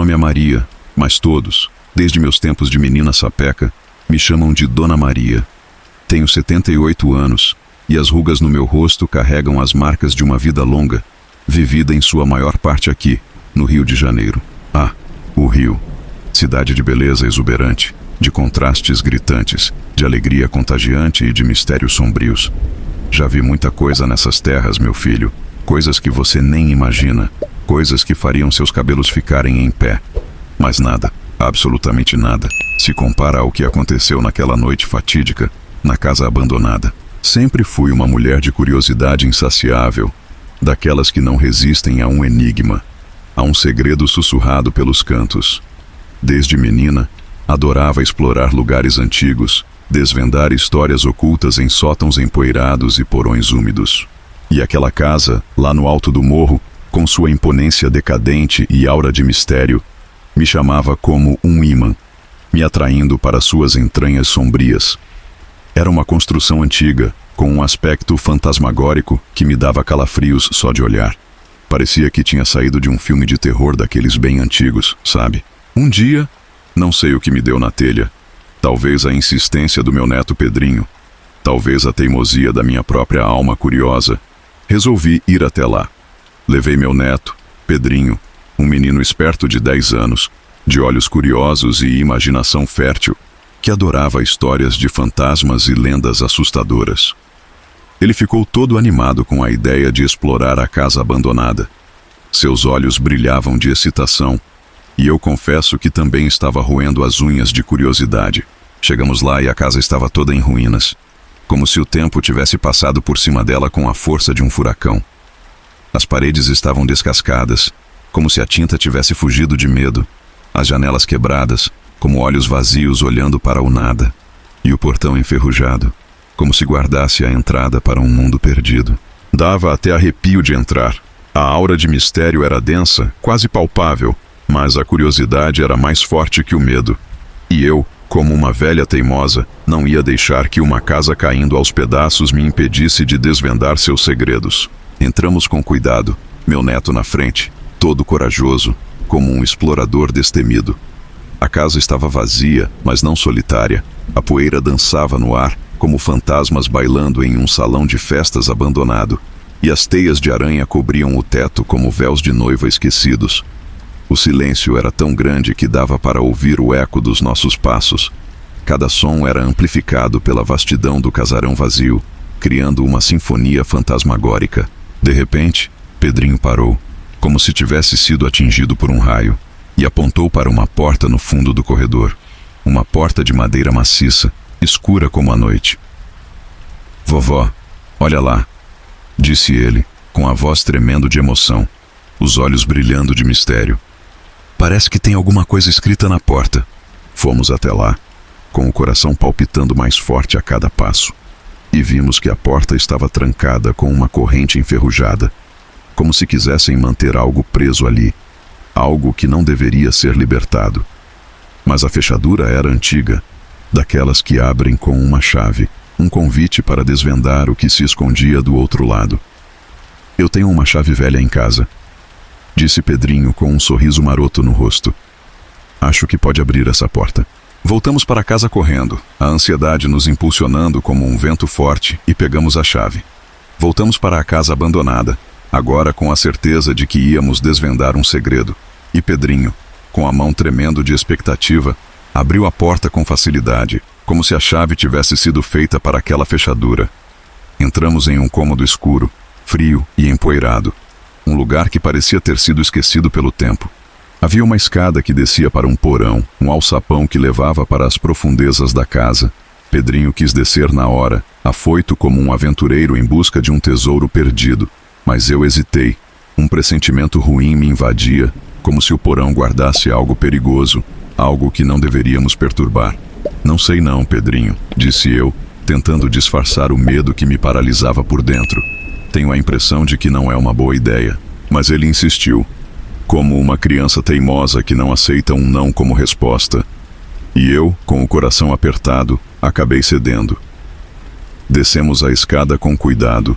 nome é Maria, mas todos, desde meus tempos de menina sapeca, me chamam de Dona Maria. Tenho 78 anos, e as rugas no meu rosto carregam as marcas de uma vida longa, vivida em sua maior parte aqui, no Rio de Janeiro. Ah, o Rio. Cidade de beleza exuberante, de contrastes gritantes, de alegria contagiante e de mistérios sombrios. Já vi muita coisa nessas terras, meu filho, coisas que você nem imagina, coisas que fariam seus cabelos ficarem em pé. Mas nada, absolutamente nada, se compara ao que aconteceu naquela noite fatídica, na casa abandonada. Sempre fui uma mulher de curiosidade insaciável, daquelas que não resistem a um enigma, a um segredo sussurrado pelos cantos. Desde menina, adorava explorar lugares antigos, desvendar histórias ocultas em sótãos empoeirados e porões úmidos. E aquela casa, lá no alto do morro, com sua imponência decadente e aura de mistério, me chamava como um ímã, me atraindo para suas entranhas sombrias. Era uma construção antiga, com um aspecto fantasmagórico que me dava calafrios só de olhar. Parecia que tinha saído de um filme de terror daqueles bem antigos, sabe? Um dia, não sei o que me deu na telha. Talvez a insistência do meu neto Pedrinho, talvez a teimosia da minha própria alma curiosa. Resolvi ir até lá. Levei meu neto, Pedrinho, um menino esperto de 10 anos, de olhos curiosos e imaginação fértil, que adorava histórias de fantasmas e lendas assustadoras. Ele ficou todo animado com a ideia de explorar a casa abandonada. Seus olhos brilhavam de excitação, e eu confesso que também estava roendo as unhas de curiosidade. Chegamos lá e a casa estava toda em ruínas, como se o tempo tivesse passado por cima dela com a força de um furacão. As paredes estavam descascadas, como se a tinta tivesse fugido de medo, as janelas quebradas, como olhos vazios olhando para o nada, e o portão enferrujado, como se guardasse a entrada para um mundo perdido. Dava até arrepio de entrar. A aura de mistério era densa, quase palpável, mas a curiosidade era mais forte que o medo. E eu, como uma velha teimosa, não ia deixar que uma casa caindo aos pedaços me impedisse de desvendar seus segredos. Entramos com cuidado, meu neto na frente, todo corajoso, como um explorador destemido. A casa estava vazia, mas não solitária. A poeira dançava no ar, como fantasmas bailando em um salão de festas abandonado, e as teias de aranha cobriam o teto como véus de noiva esquecidos. O silêncio era tão grande que dava para ouvir o eco dos nossos passos. Cada som era amplificado pela vastidão do casarão vazio, criando uma sinfonia fantasmagórica. De repente, Pedrinho parou, como se tivesse sido atingido por um raio, e apontou para uma porta no fundo do corredor. Uma porta de madeira maciça, escura como a noite. "Vovó, olha lá", disse ele, com a voz tremendo de emoção, os olhos brilhando de mistério. "Parece que tem alguma coisa escrita na porta." Fomos até lá, com o coração palpitando mais forte a cada passo, e vimos que a porta estava trancada com uma corrente enferrujada, como se quisessem manter algo preso ali, algo que não deveria ser libertado. Mas a fechadura era antiga, daquelas que abrem com uma chave, um convite para desvendar o que se escondia do outro lado. "Eu tenho uma chave velha em casa", disse Pedrinho com um sorriso maroto no rosto. "Acho que pode abrir essa porta." Voltamos para casa correndo, a ansiedade nos impulsionando como um vento forte, e pegamos a chave. Voltamos para a casa abandonada, agora com a certeza de que íamos desvendar um segredo, e Pedrinho, com a mão tremendo de expectativa, abriu a porta com facilidade, como se a chave tivesse sido feita para aquela fechadura. Entramos em um cômodo escuro, frio e empoeirado, um lugar que parecia ter sido esquecido pelo tempo. Havia uma escada que descia para um porão, um alçapão que levava para as profundezas da casa. Pedrinho quis descer na hora, afoito como um aventureiro em busca de um tesouro perdido, mas eu hesitei. Um pressentimento ruim me invadia, como se o porão guardasse algo perigoso, algo que não deveríamos perturbar. "Não sei não, Pedrinho", disse eu, tentando disfarçar o medo que me paralisava por dentro. "Tenho a impressão de que não é uma boa ideia." Mas ele insistiu, como uma criança teimosa que não aceita um não como resposta. E eu, com o coração apertado, acabei cedendo. Descemos a escada com cuidado,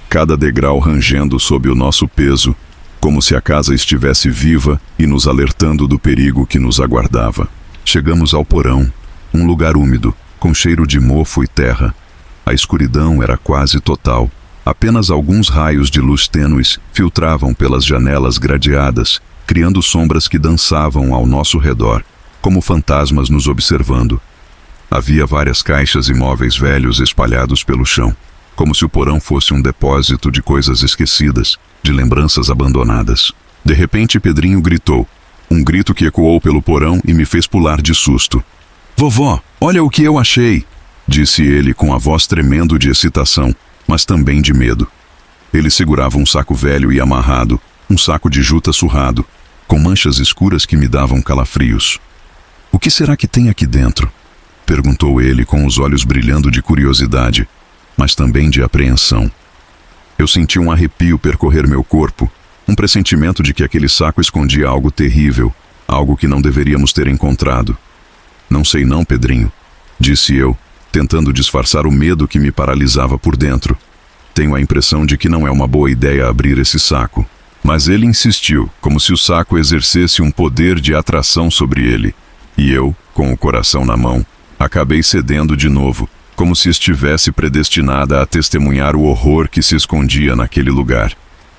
cada degrau rangendo sob o nosso peso, como se a casa estivesse viva e nos alertando do perigo que nos aguardava. Chegamos ao porão, um lugar úmido, com cheiro de mofo e terra. A escuridão era quase total. Apenas alguns raios de luz tênues filtravam pelas janelas gradeadas, criando sombras que dançavam ao nosso redor, como fantasmas nos observando. Havia várias caixas e móveis velhos espalhados pelo chão, como se o porão fosse um depósito de coisas esquecidas, de lembranças abandonadas. De repente, Pedrinho gritou. Um grito que ecoou pelo porão e me fez pular de susto. "Vovó, olha o que eu achei!" disse ele com a voz tremendo de excitação, mas também de medo. Ele segurava um saco velho e amarrado, um saco de juta surrado, com manchas escuras que me davam calafrios. "O que será que tem aqui dentro?" perguntou ele com os olhos brilhando de curiosidade, mas também de apreensão. Eu senti um arrepio percorrer meu corpo, um pressentimento de que aquele saco escondia algo terrível, algo que não deveríamos ter encontrado. "Não sei não, Pedrinho", disse eu, tentando disfarçar o medo que me paralisava por dentro. "Tenho a impressão de que não é uma boa ideia abrir esse saco." Mas ele insistiu, como se o saco exercesse um poder de atração sobre ele. E eu, com o coração na mão, acabei cedendo de novo, como se estivesse predestinada a testemunhar o horror que se escondia naquele lugar.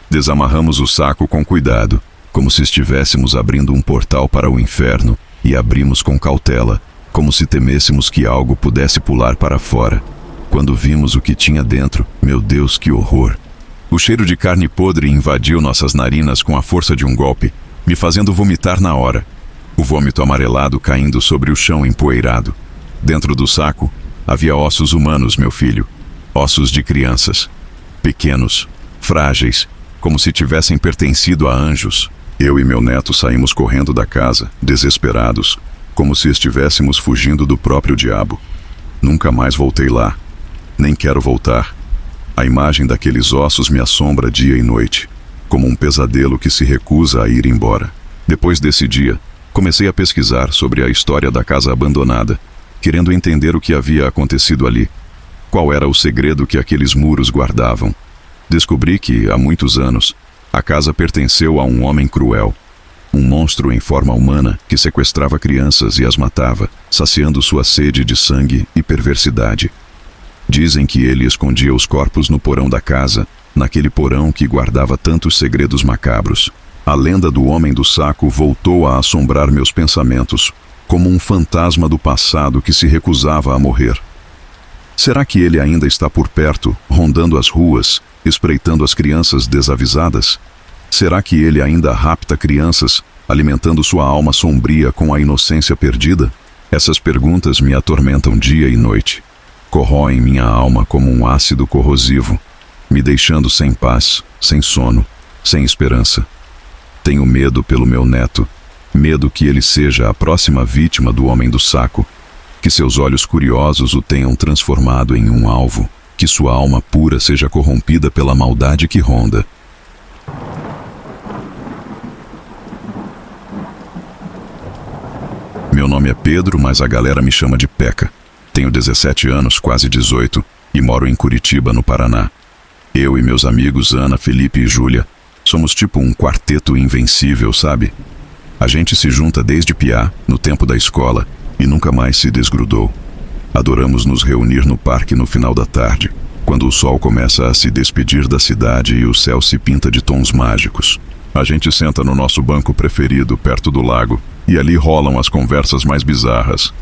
Desamarramos o saco com cuidado, como se estivéssemos abrindo um portal para o inferno, e abrimos com cautela, como se temêssemos que algo pudesse pular para fora. Quando vimos o que tinha dentro, meu Deus, que horror! O cheiro de carne podre invadiu nossas narinas com a força de um golpe, me fazendo vomitar na hora. O vômito amarelado caindo sobre o chão empoeirado. Dentro do saco, havia ossos humanos, meu filho. Ossos de crianças. Pequenos, frágeis, como se tivessem pertencido a anjos. Eu e meu neto saímos correndo da casa, desesperados, como se estivéssemos fugindo do próprio diabo. Nunca mais voltei lá. Nem quero voltar. A imagem daqueles ossos me assombra dia e noite, como um pesadelo que se recusa a ir embora. Depois desse dia, comecei a pesquisar sobre a história da casa abandonada, querendo entender o que havia acontecido ali. Qual era o segredo que aqueles muros guardavam? Descobri que, há muitos anos, a casa pertenceu a um homem cruel, um monstro em forma humana que sequestrava crianças e as matava, saciando sua sede de sangue e perversidade. Dizem que ele escondia os corpos no porão da casa, naquele porão que guardava tantos segredos macabros. A lenda do homem do saco voltou a assombrar meus pensamentos, como um fantasma do passado que se recusava a morrer. Será que ele ainda está por perto, rondando as ruas, espreitando as crianças desavisadas? Será que ele ainda rapta crianças, alimentando sua alma sombria com a inocência perdida? Essas perguntas me atormentam dia e noite. Corroem minha alma como um ácido corrosivo, me deixando sem paz, sem sono, sem esperança. Tenho medo pelo meu neto, medo que ele seja a próxima vítima do homem do saco, que seus olhos curiosos o tenham transformado em um alvo, que sua alma pura seja corrompida pela maldade que ronda. Meu nome é Pedro, mas a galera me chama de Peca. Tenho 17 anos, quase 18, e moro em Curitiba, no Paraná. Eu e meus amigos Ana, Felipe e Júlia somos tipo um quarteto invencível, sabe? A gente se junta desde piá, no tempo da escola, e nunca mais se desgrudou. Adoramos nos reunir no parque no final da tarde, quando o sol começa a se despedir da cidade e o céu se pinta de tons mágicos. A gente senta no nosso banco preferido, perto do lago, e ali rolam as conversas mais bizarras,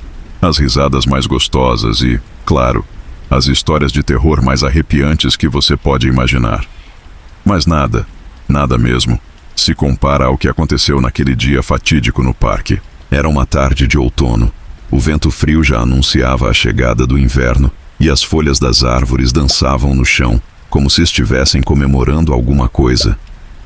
as risadas mais gostosas e, claro, as histórias de terror mais arrepiantes que você pode imaginar. Mas nada, nada mesmo, se compara ao que aconteceu naquele dia fatídico no parque. Era uma tarde de outono. O vento frio já anunciava a chegada do inverno e as folhas das árvores dançavam no chão, como se estivessem comemorando alguma coisa.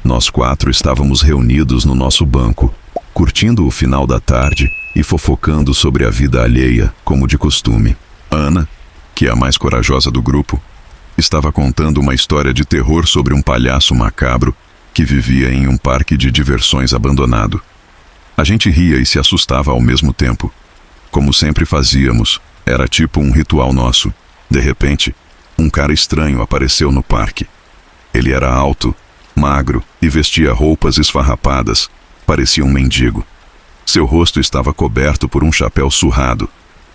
Nós 4 estávamos reunidos no nosso banco, curtindo o final da tarde e fofocando sobre a vida alheia, como de costume. Ana, que é a mais corajosa do grupo, estava contando uma história de terror sobre um palhaço macabro que vivia em um parque de diversões abandonado. A gente ria e se assustava ao mesmo tempo. Como sempre fazíamos, era tipo um ritual nosso. De repente, um cara estranho apareceu no parque. Ele era alto, magro e vestia roupas esfarrapadas. Parecia um mendigo. Seu rosto estava coberto por um chapéu surrado,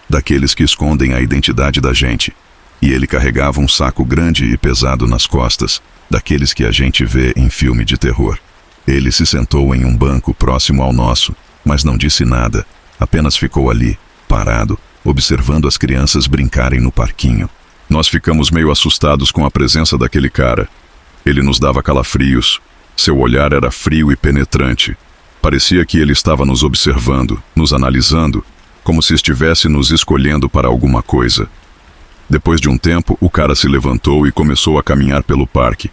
daqueles que escondem a identidade da gente, e ele carregava um saco grande e pesado nas costas, daqueles que a gente vê em filme de terror. Ele se sentou em um banco próximo ao nosso, mas não disse nada, apenas ficou ali, parado, observando as crianças brincarem no parquinho. Nós ficamos meio assustados com a presença daquele cara. Ele nos dava calafrios. Seu olhar era frio e penetrante. Parecia que ele estava nos observando, nos analisando, como se estivesse nos escolhendo para alguma coisa. Depois de um tempo, o cara se levantou e começou a caminhar pelo parque.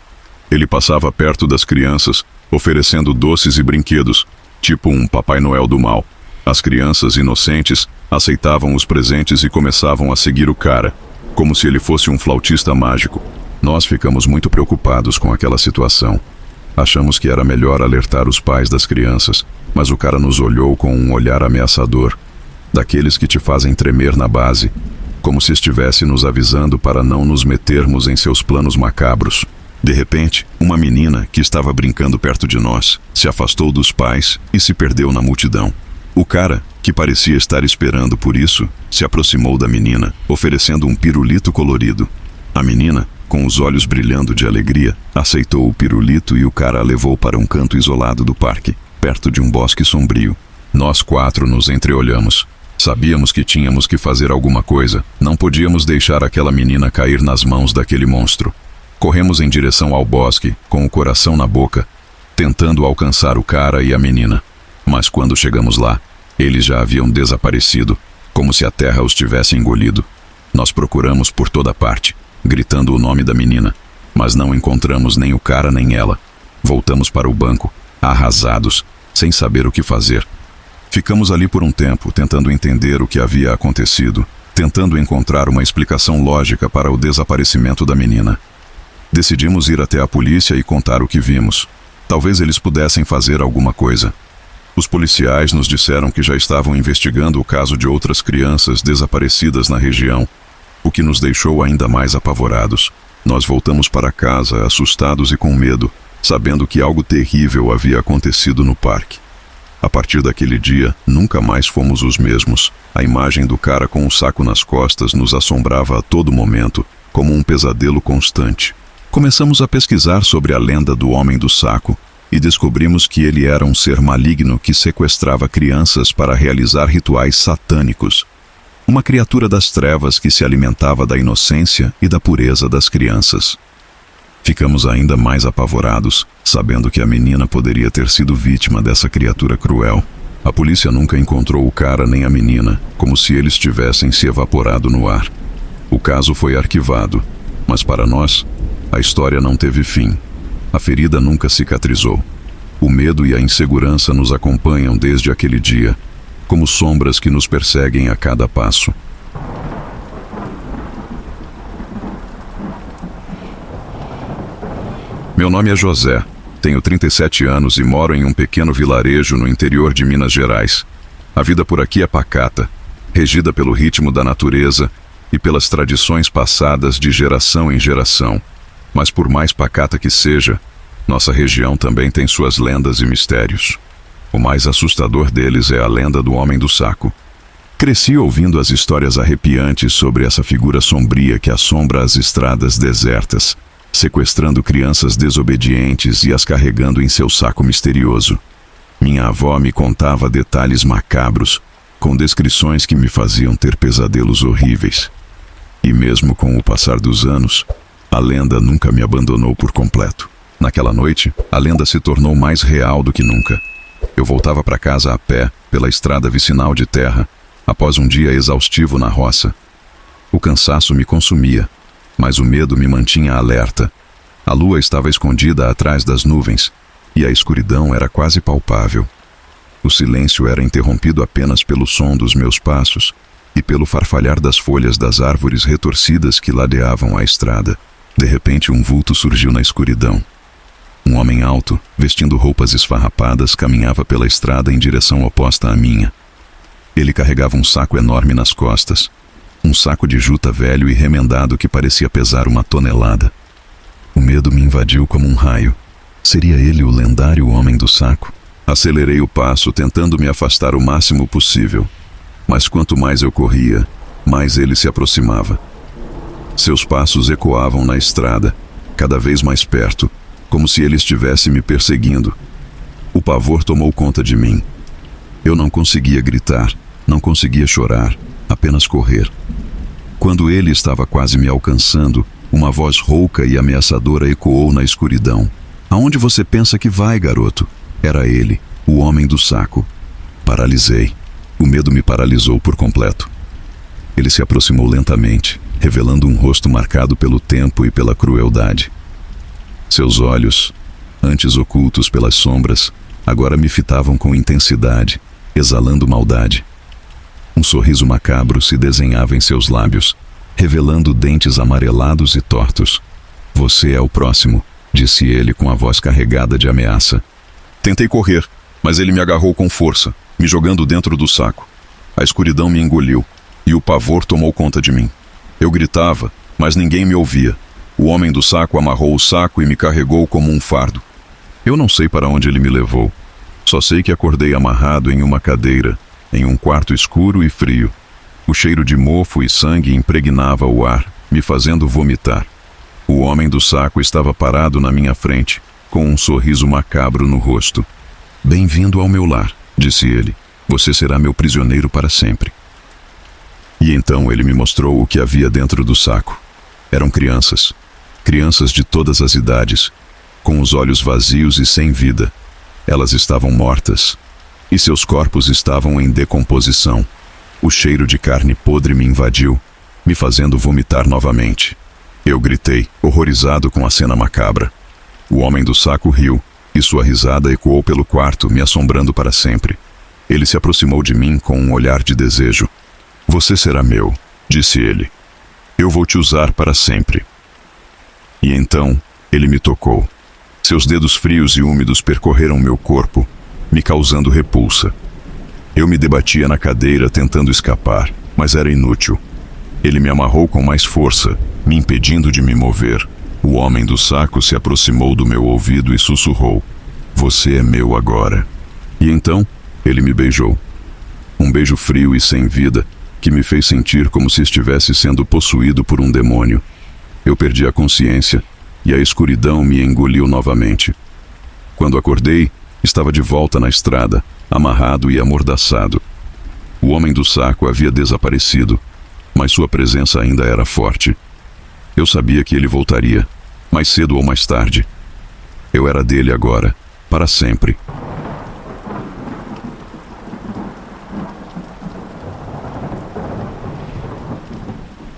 Ele passava perto das crianças, oferecendo doces e brinquedos, tipo um Papai Noel do mal. As crianças inocentes aceitavam os presentes e começavam a seguir o cara, como se ele fosse um flautista mágico. Nós ficamos muito preocupados com aquela situação. Achamos que era melhor alertar os pais das crianças, mas o cara nos olhou com um olhar ameaçador, daqueles que te fazem tremer na base, como se estivesse nos avisando para não nos metermos em seus planos macabros. De repente, uma menina que estava brincando perto de nós se afastou dos pais e se perdeu na multidão. O cara, que parecia estar esperando por isso, se aproximou da menina, oferecendo um pirulito colorido. A menina, com os olhos brilhando de alegria, aceitou o pirulito e o cara a levou para um canto isolado do parque, perto de um bosque sombrio. Nós 4 nos entreolhamos. Sabíamos que tínhamos que fazer alguma coisa. Não podíamos deixar aquela menina cair nas mãos daquele monstro. Corremos em direção ao bosque, com o coração na boca, tentando alcançar o cara e a menina. Mas quando chegamos lá, eles já haviam desaparecido, como se a terra os tivesse engolido. Nós procuramos por toda parte, gritando o nome da menina, mas não encontramos nem o cara nem ela. Voltamos para o banco, arrasados, sem saber o que fazer. Ficamos ali por um tempo, tentando entender o que havia acontecido, tentando encontrar uma explicação lógica para o desaparecimento da menina. Decidimos ir até a polícia e contar o que vimos. Talvez eles pudessem fazer alguma coisa. Os policiais nos disseram que já estavam investigando o caso de outras crianças desaparecidas na região, o que nos deixou ainda mais apavorados. Nós voltamos para casa, assustados e com medo, sabendo que algo terrível havia acontecido no parque. A partir daquele dia, nunca mais fomos os mesmos. A imagem do cara com o saco nas costas nos assombrava a todo momento, como um pesadelo constante. Começamos a pesquisar sobre a lenda do Homem do Saco e descobrimos que ele era um ser maligno que sequestrava crianças para realizar rituais satânicos. Uma criatura das trevas que se alimentava da inocência e da pureza das crianças. Ficamos ainda mais apavorados, sabendo que a menina poderia ter sido vítima dessa criatura cruel. A polícia nunca encontrou o cara nem a menina, como se eles tivessem se evaporado no ar. O caso foi arquivado, mas para nós, a história não teve fim. A ferida nunca cicatrizou. O medo e a insegurança nos acompanham desde aquele dia, como sombras que nos perseguem a cada passo. Meu nome é José, tenho 37 anos e moro em um pequeno vilarejo no interior de Minas Gerais. A vida por aqui é pacata, regida pelo ritmo da natureza e pelas tradições passadas de geração em geração. Mas por mais pacata que seja, nossa região também tem suas lendas e mistérios. O mais assustador deles é a lenda do Homem do Saco. Cresci ouvindo as histórias arrepiantes sobre essa figura sombria que assombra as estradas desertas, sequestrando crianças desobedientes e as carregando em seu saco misterioso. Minha avó me contava detalhes macabros, com descrições que me faziam ter pesadelos horríveis. E mesmo com o passar dos anos, a lenda nunca me abandonou por completo. Naquela noite, a lenda se tornou mais real do que nunca. Eu voltava para casa a pé, pela estrada vicinal de terra, após um dia exaustivo na roça. O cansaço me consumia, mas o medo me mantinha alerta. A lua estava escondida atrás das nuvens, e a escuridão era quase palpável. O silêncio era interrompido apenas pelo som dos meus passos e pelo farfalhar das folhas das árvores retorcidas que ladeavam a estrada. De repente, um vulto surgiu na escuridão. Um homem alto, vestindo roupas esfarrapadas, caminhava pela estrada em direção oposta à minha. Ele carregava um saco enorme nas costas, um saco de juta velho e remendado que parecia pesar 1 tonelada. O medo me invadiu como um raio. Seria ele o lendário homem do saco? Acelerei o passo, tentando me afastar o máximo possível. Mas quanto mais eu corria, mais ele se aproximava. Seus passos ecoavam na estrada, cada vez mais perto, como se ele estivesse me perseguindo. O pavor tomou conta de mim. Eu não conseguia gritar, não conseguia chorar, apenas correr. Quando ele estava quase me alcançando, uma voz rouca e ameaçadora ecoou na escuridão. Aonde você pensa que vai, garoto? Era ele, o homem do saco. Paralisei. O medo me paralisou por completo. Ele se aproximou lentamente, revelando um rosto marcado pelo tempo e pela crueldade. Seus olhos, antes ocultos pelas sombras, agora me fitavam com intensidade, exalando maldade. Um sorriso macabro se desenhava em seus lábios, revelando dentes amarelados e tortos. Você é o próximo, disse ele com a voz carregada de ameaça. Tentei correr, mas ele me agarrou com força, me jogando dentro do saco. A escuridão me engoliu, e o pavor tomou conta de mim. Eu gritava, mas ninguém me ouvia. O homem do saco amarrou o saco e me carregou como um fardo. Eu não sei para onde ele me levou. Só sei que acordei amarrado em uma cadeira, em um quarto escuro e frio. O cheiro de mofo e sangue impregnava o ar, me fazendo vomitar. O homem do saco estava parado na minha frente, com um sorriso macabro no rosto. Bem-vindo ao meu lar, disse ele. Você será meu prisioneiro para sempre. E então ele me mostrou o que havia dentro do saco. Eram crianças. Crianças de todas as idades, com os olhos vazios e sem vida. Elas estavam mortas, e seus corpos estavam em decomposição. O cheiro de carne podre me invadiu, me fazendo vomitar novamente. Eu gritei, horrorizado com a cena macabra. O homem do saco riu, e sua risada ecoou pelo quarto, me assombrando para sempre. Ele se aproximou de mim com um olhar de desejo. Você será meu, disse ele. Eu vou te usar para sempre. E então, ele me tocou. Seus dedos frios e úmidos percorreram meu corpo, me causando repulsa. Eu me debatia na cadeira tentando escapar, mas era inútil. Ele me amarrou com mais força, me impedindo de me mover. O homem do saco se aproximou do meu ouvido e sussurrou: Você é meu agora. E então, ele me beijou. Um beijo frio e sem vida, que me fez sentir como se estivesse sendo possuído por um demônio. Eu perdi a consciência, e a escuridão me engoliu novamente. Quando acordei, estava de volta na estrada, amarrado e amordaçado. O homem do saco havia desaparecido, mas sua presença ainda era forte. Eu sabia que ele voltaria, mais cedo ou mais tarde. Eu era dele agora, para sempre.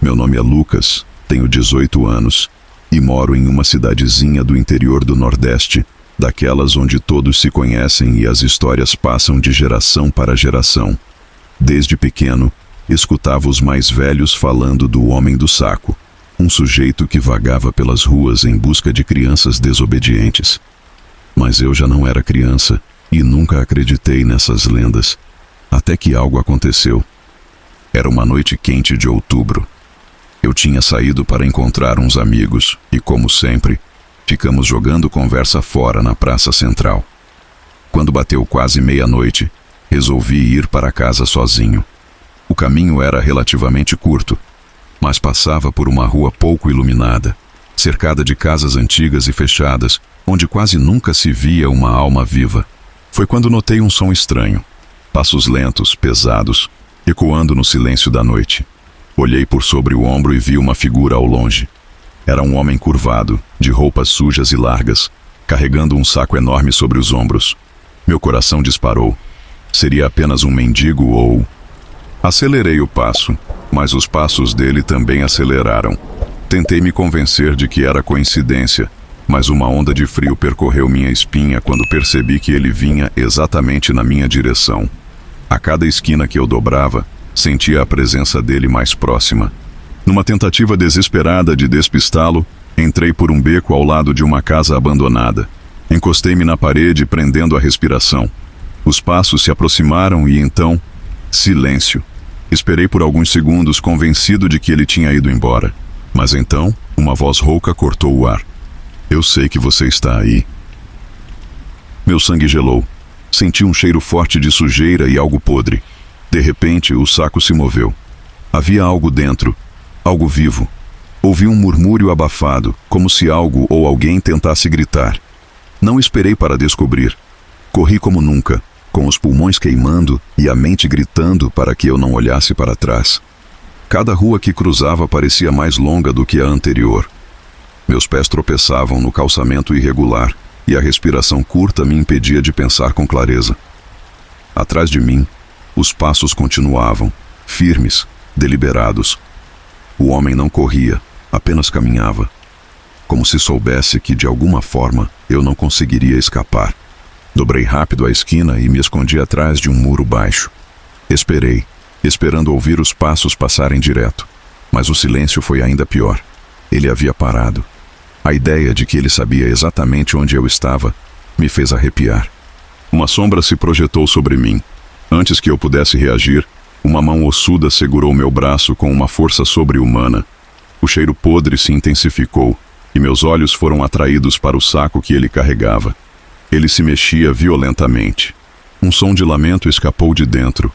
Meu nome é Lucas, tenho 18 anos e moro em uma cidadezinha do interior do Nordeste, daquelas onde todos se conhecem e as histórias passam de geração para geração. Desde pequeno, escutava os mais velhos falando do homem do saco, um sujeito que vagava pelas ruas em busca de crianças desobedientes. Mas eu já não era criança e nunca acreditei nessas lendas, até que algo aconteceu. Era uma noite quente de outubro. Eu tinha saído para encontrar uns amigos e, como sempre, ficamos jogando conversa fora na praça central. Quando bateu quase meia-noite, resolvi ir para casa sozinho. O caminho era relativamente curto, mas passava por uma rua pouco iluminada, cercada de casas antigas e fechadas, onde quase nunca se via uma alma viva. Foi quando notei um som estranho, passos lentos, pesados, ecoando no silêncio da noite. Olhei por sobre o ombro e vi uma figura ao longe. Era um homem curvado, de roupas sujas e largas, carregando um saco enorme sobre os ombros. Meu coração disparou. Seria apenas um mendigo ou... Acelerei o passo, mas os passos dele também aceleraram. Tentei me convencer de que era coincidência, mas uma onda de frio percorreu minha espinha quando percebi que ele vinha exatamente na minha direção. A cada esquina que eu dobrava, sentia a presença dele mais próxima. Numa tentativa desesperada de despistá-lo, entrei por um beco ao lado de uma casa abandonada. Encostei-me na parede, prendendo a respiração. Os passos se aproximaram e então... silêncio. Esperei por alguns segundos, convencido de que ele tinha ido embora. Mas então, uma voz rouca cortou o ar. Eu sei que você está aí. Meu sangue gelou. Senti um cheiro forte de sujeira e algo podre. De repente, o saco se moveu. Havia algo dentro, algo vivo. Ouvi um murmúrio abafado, como se algo ou alguém tentasse gritar. Não esperei para descobrir. Corri como nunca, com os pulmões queimando e a mente gritando para que eu não olhasse para trás. Cada rua que cruzava parecia mais longa do que a anterior. Meus pés tropeçavam no calçamento irregular e a respiração curta me impedia de pensar com clareza. Atrás de mim, os passos continuavam, firmes, deliberados. O homem não corria, apenas caminhava, como se soubesse que de alguma forma eu não conseguiria escapar. Dobrei rápido a esquina e me escondi atrás de um muro baixo. Esperei, esperando ouvir os passos passarem direto, mas o silêncio foi ainda pior. Ele havia parado. A ideia de que ele sabia exatamente onde eu estava me fez arrepiar. Uma sombra se projetou sobre mim. Antes que eu pudesse reagir, uma mão ossuda segurou meu braço com uma força sobre-humana. O cheiro podre se intensificou e meus olhos foram atraídos para o saco que ele carregava. Ele se mexia violentamente. Um som de lamento escapou de dentro.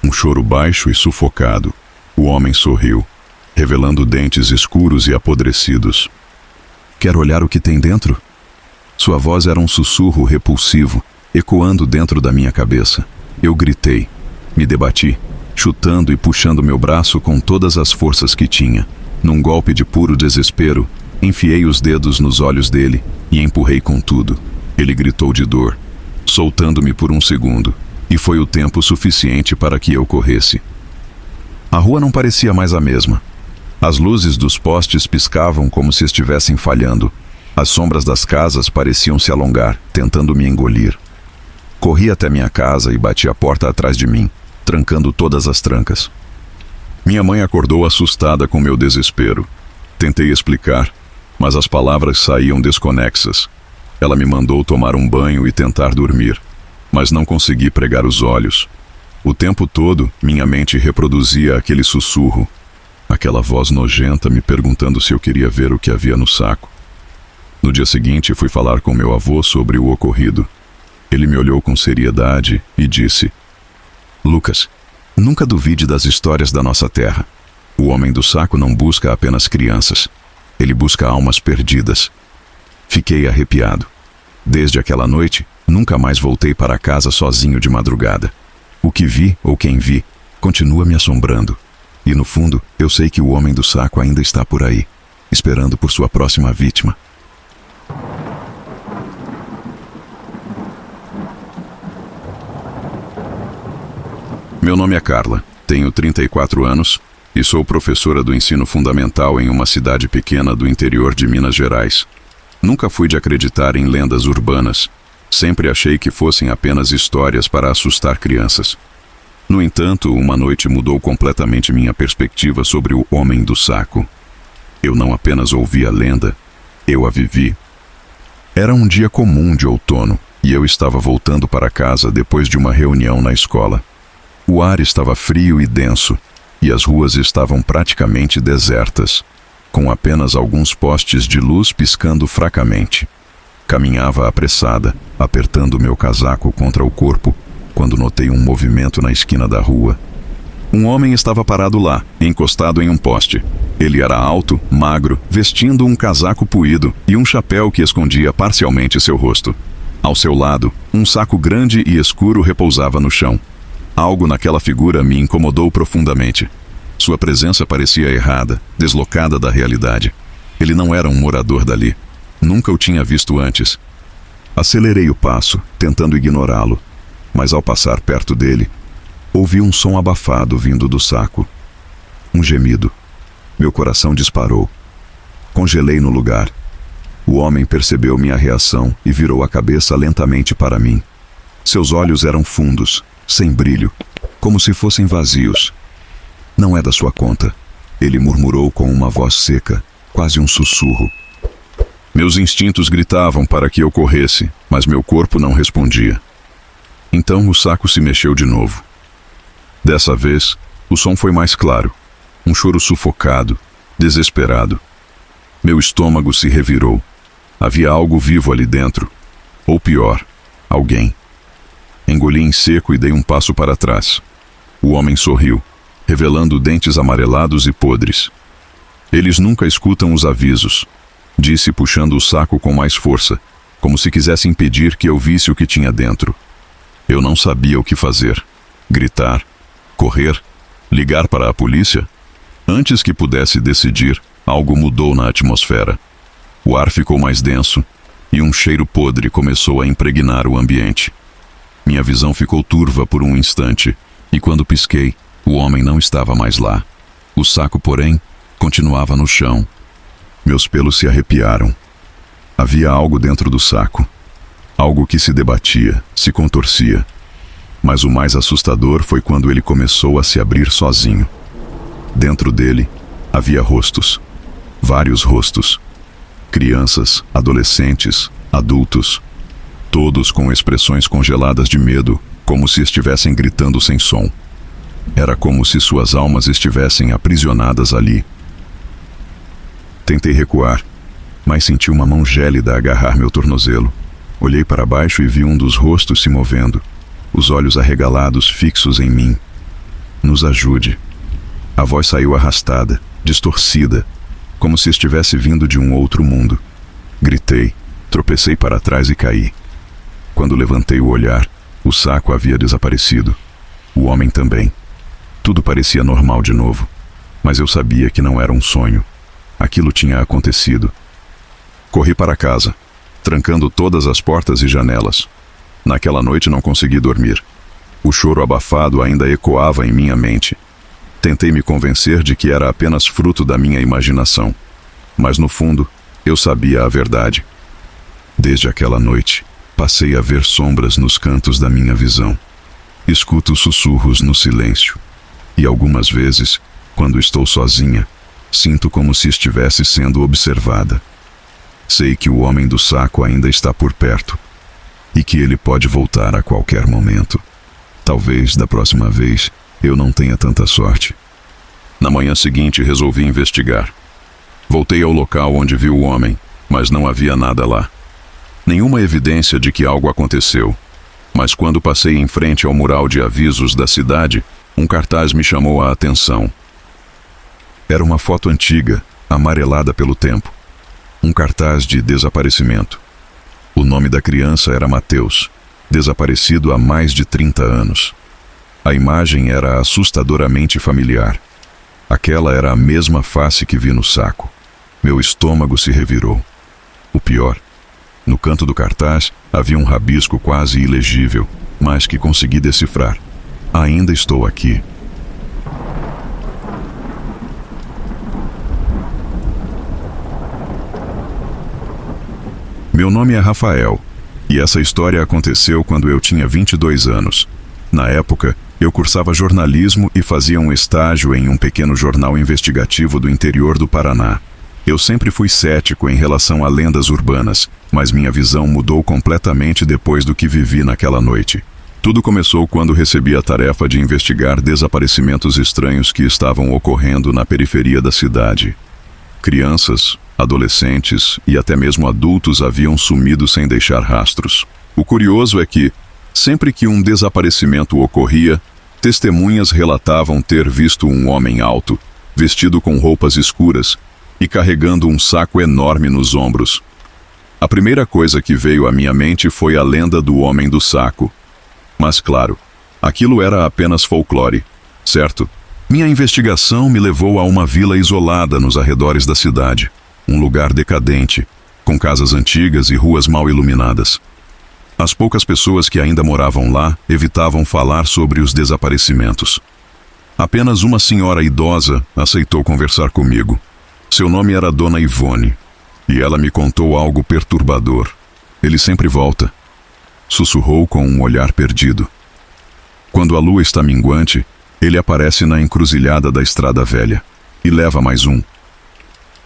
Um choro baixo e sufocado. O homem sorriu, revelando dentes escuros e apodrecidos. Quer olhar o que tem dentro? Sua voz era um sussurro repulsivo, ecoando dentro da minha cabeça. Eu gritei. Me debati, chutando e puxando meu braço com todas as forças que tinha. Num golpe de puro desespero, enfiei os dedos nos olhos dele e empurrei com tudo. Ele gritou de dor, soltando-me por um segundo, e foi o tempo suficiente para que eu corresse. A rua não parecia mais a mesma. As luzes dos postes piscavam como se estivessem falhando. As sombras das casas pareciam se alongar, tentando me engolir. Corri até minha casa e bati a porta atrás de mim, trancando todas as trancas. Minha mãe acordou assustada com meu desespero. Tentei explicar, mas as palavras saíam desconexas. Ela me mandou tomar um banho e tentar dormir, mas não consegui pregar os olhos. O tempo todo, minha mente reproduzia aquele sussurro, aquela voz nojenta me perguntando se eu queria ver o que havia no saco. No dia seguinte, fui falar com meu avô sobre o ocorrido. Ele me olhou com seriedade e disse: Lucas, nunca duvide das histórias da nossa terra. O homem do saco não busca apenas crianças. Ele busca almas perdidas. Fiquei arrepiado. Desde aquela noite, nunca mais voltei para casa sozinho de madrugada. O que vi, ou quem vi, continua me assombrando. E no fundo, eu sei que o homem do saco ainda está por aí, esperando por sua próxima vítima. Meu nome é Carla, tenho 34 anos e sou professora do ensino fundamental em uma cidade pequena do interior de Minas Gerais. Nunca fui de acreditar em lendas urbanas. Sempre achei que fossem apenas histórias para assustar crianças. No entanto, uma noite mudou completamente minha perspectiva sobre o homem do saco. Eu não apenas ouvi a lenda, eu a vivi. Era um dia comum de outono e eu estava voltando para casa depois de uma reunião na escola. O ar estava frio e denso e as ruas estavam praticamente desertas, com apenas alguns postes de luz piscando fracamente. Caminhava apressada, apertando meu casaco contra o corpo, quando notei um movimento na esquina da rua. Um homem estava parado lá, encostado em um poste. Ele era alto, magro, vestindo um casaco puído e um chapéu que escondia parcialmente seu rosto. Ao seu lado, um saco grande e escuro repousava no chão. Algo naquela figura me incomodou profundamente. Sua presença parecia errada, deslocada da realidade. Ele não era um morador dali. Nunca o tinha visto antes. Acelerei o passo, tentando ignorá-lo, mas ao passar perto dele, ouvi um som abafado vindo do saco. Um gemido. Meu coração disparou. Congelei no lugar. O homem percebeu minha reação e virou a cabeça lentamente para mim. Seus olhos eram fundos, sem brilho, como se fossem vazios. Não é da sua conta, ele murmurou com uma voz seca, quase um sussurro. Meus instintos gritavam para que eu corresse, mas meu corpo não respondia. Então o saco se mexeu de novo. Dessa vez, o som foi mais claro. Um choro sufocado, desesperado. Meu estômago se revirou. Havia algo vivo ali dentro. Ou pior, Alguém. Engoli em seco e dei um passo para trás. O homem sorriu, revelando dentes amarelados e podres. Eles nunca escutam os avisos, disse puxando o saco com mais força, como se quisesse impedir que eu visse o que tinha dentro. Eu não sabia o que fazer. Gritar, correr, ligar para a polícia? Antes que pudesse decidir, algo mudou na atmosfera. O ar ficou mais denso e um cheiro podre começou a impregnar o ambiente. Minha visão ficou turva por um instante e quando pisquei, o homem não estava mais lá. O saco, porém, continuava no chão. Meus pelos se arrepiaram. Havia algo dentro do saco. Algo que se debatia, se contorcia. Mas o mais assustador foi quando ele começou a se abrir sozinho. Dentro dele, havia rostos. Vários rostos. Crianças, adolescentes, adultos. Todos com expressões congeladas de medo, como se estivessem gritando sem som. Era como se suas almas estivessem aprisionadas ali. Tentei recuar, mas senti uma mão gélida agarrar meu tornozelo. Olhei para baixo e vi um dos rostos se movendo, os olhos arregalados fixos em mim. Nos ajude. A voz saiu arrastada, distorcida, como se estivesse vindo de um outro mundo. Gritei, tropecei para trás e caí. Quando levantei o olhar, o saco havia desaparecido. O homem também. Tudo parecia normal de novo, mas eu sabia que não era um sonho. Aquilo tinha acontecido. Corri para casa, trancando todas as portas e janelas. Naquela noite não consegui dormir. O choro abafado ainda ecoava em minha mente. Tentei me convencer de que era apenas fruto da minha imaginação. Mas no fundo, eu sabia a verdade. Desde aquela noite, passei a ver sombras nos cantos da minha visão. Escuto sussurros no silêncio. E algumas vezes, quando estou sozinha, sinto como se estivesse sendo observada. Sei que o homem do saco ainda está por perto. E que ele pode voltar a qualquer momento. Talvez, da próxima vez, eu não tenha tanta sorte. Na manhã seguinte, resolvi investigar. Voltei ao local onde vi o homem, mas não havia nada lá. Nenhuma evidência de que algo aconteceu. Mas quando passei em frente ao mural de avisos da cidade, um cartaz me chamou a atenção. Era uma foto antiga, amarelada pelo tempo. Um cartaz de desaparecimento. O nome da criança era Mateus, desaparecido há mais de 30 anos. A imagem era assustadoramente familiar. Aquela era a mesma face que vi no saco. Meu estômago se revirou. O pior, no canto do cartaz havia um rabisco quase ilegível, mas que consegui decifrar. Ainda estou aqui. Meu nome é Rafael, e essa história aconteceu quando eu tinha 22 anos. Na época, eu cursava jornalismo e fazia um estágio em um pequeno jornal investigativo do interior do Paraná. Eu sempre fui cético em relação a lendas urbanas, mas minha visão mudou completamente depois do que vivi naquela noite. Tudo começou quando recebi a tarefa de investigar desaparecimentos estranhos que estavam ocorrendo na periferia da cidade. Crianças, adolescentes e até mesmo adultos haviam sumido sem deixar rastros. O curioso é que, sempre que um desaparecimento ocorria, testemunhas relatavam ter visto um homem alto, vestido com roupas escuras e carregando um saco enorme nos ombros. A primeira coisa que veio à minha mente foi a lenda do homem do saco. Mas claro, aquilo era apenas folclore, certo? Minha investigação me levou a uma vila isolada nos arredores da cidade, um lugar decadente, com casas antigas e ruas mal iluminadas. As poucas pessoas que ainda moravam lá evitavam falar sobre os desaparecimentos. Apenas uma senhora idosa aceitou conversar comigo. Seu nome era Dona Ivone, e ela me contou algo perturbador. Ele sempre volta, sussurrou com um olhar perdido. Quando a lua está minguante, ele aparece na encruzilhada da estrada velha, e leva mais um.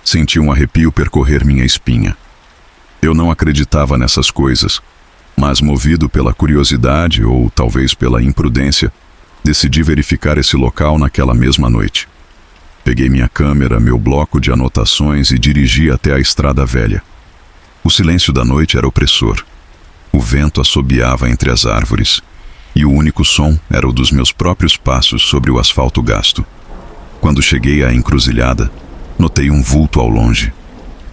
Senti um arrepio percorrer minha espinha. Eu não acreditava nessas coisas, mas movido pela curiosidade ou talvez pela imprudência, decidi verificar esse local naquela mesma noite. Peguei minha câmera, meu bloco de anotações e dirigi até a estrada velha. O silêncio da noite era opressor. O vento assobiava entre as árvores, e o único som era o dos meus próprios passos sobre o asfalto gasto. Quando cheguei à encruzilhada, notei um vulto ao longe.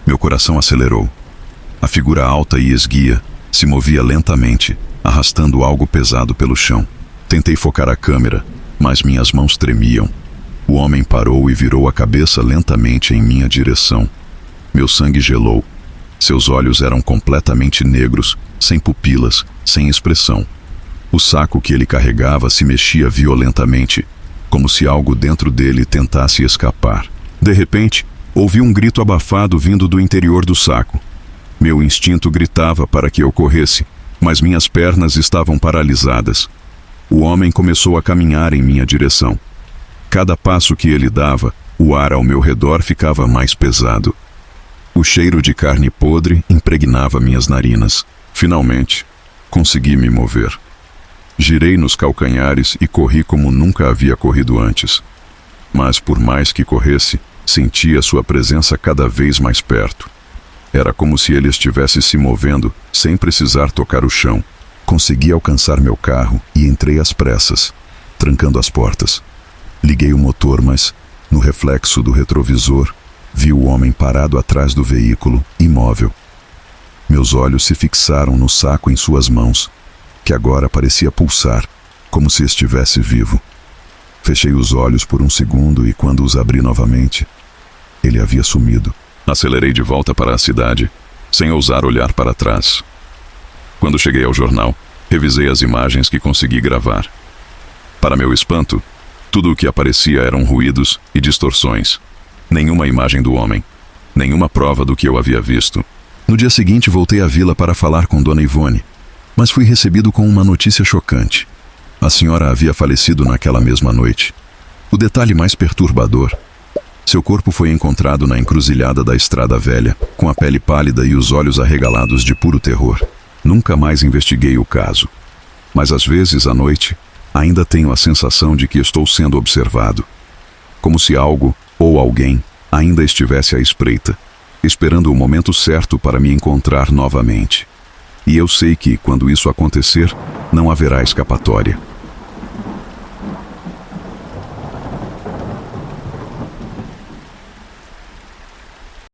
Meu coração acelerou. A figura alta e esguia se movia lentamente, arrastando algo pesado pelo chão. Tentei focar a câmera, mas minhas mãos tremiam. O homem parou e virou a cabeça lentamente em minha direção. Meu sangue gelou. Seus olhos eram completamente negros, sem pupilas, sem expressão. O saco que ele carregava se mexia violentamente, como se algo dentro dele tentasse escapar. De repente, ouvi um grito abafado vindo do interior do saco. Meu instinto gritava para que eu corresse, mas minhas pernas estavam paralisadas. O homem começou a caminhar em minha direção. Cada passo que ele dava, o ar ao meu redor ficava mais pesado. O cheiro de carne podre impregnava minhas narinas. Finalmente, consegui me mover. Girei nos calcanhares e corri como nunca havia corrido antes. Mas por mais que corresse, sentia sua presença cada vez mais perto. Era como se ele estivesse se movendo sem precisar tocar o chão. Consegui alcançar meu carro e entrei às pressas, trancando as portas. Liguei o motor, mas, no reflexo do retrovisor, vi o homem parado atrás do veículo, imóvel. Meus olhos se fixaram no saco em suas mãos, que agora parecia pulsar, como se estivesse vivo. Fechei os olhos por um segundo e, quando os abri novamente, ele havia sumido. Acelerei de volta para a cidade, sem ousar olhar para trás. Quando cheguei ao jornal, revisei as imagens que consegui gravar. Para meu espanto, tudo o que aparecia eram ruídos e distorções. Nenhuma imagem do homem, nenhuma prova do que eu havia visto. No dia seguinte voltei à vila para falar com Dona Ivone, mas fui recebido com uma notícia chocante. A senhora havia falecido naquela mesma noite. O detalhe mais perturbador: seu corpo foi encontrado na encruzilhada da Estrada Velha, com a pele pálida e os olhos arregalados de puro terror. Nunca mais investiguei o caso, mas às vezes, à noite, ainda tenho a sensação de que estou sendo observado, como se algo ou alguém ainda estivesse à espreita, esperando o momento certo para me encontrar novamente. E eu sei que, quando isso acontecer, não haverá escapatória.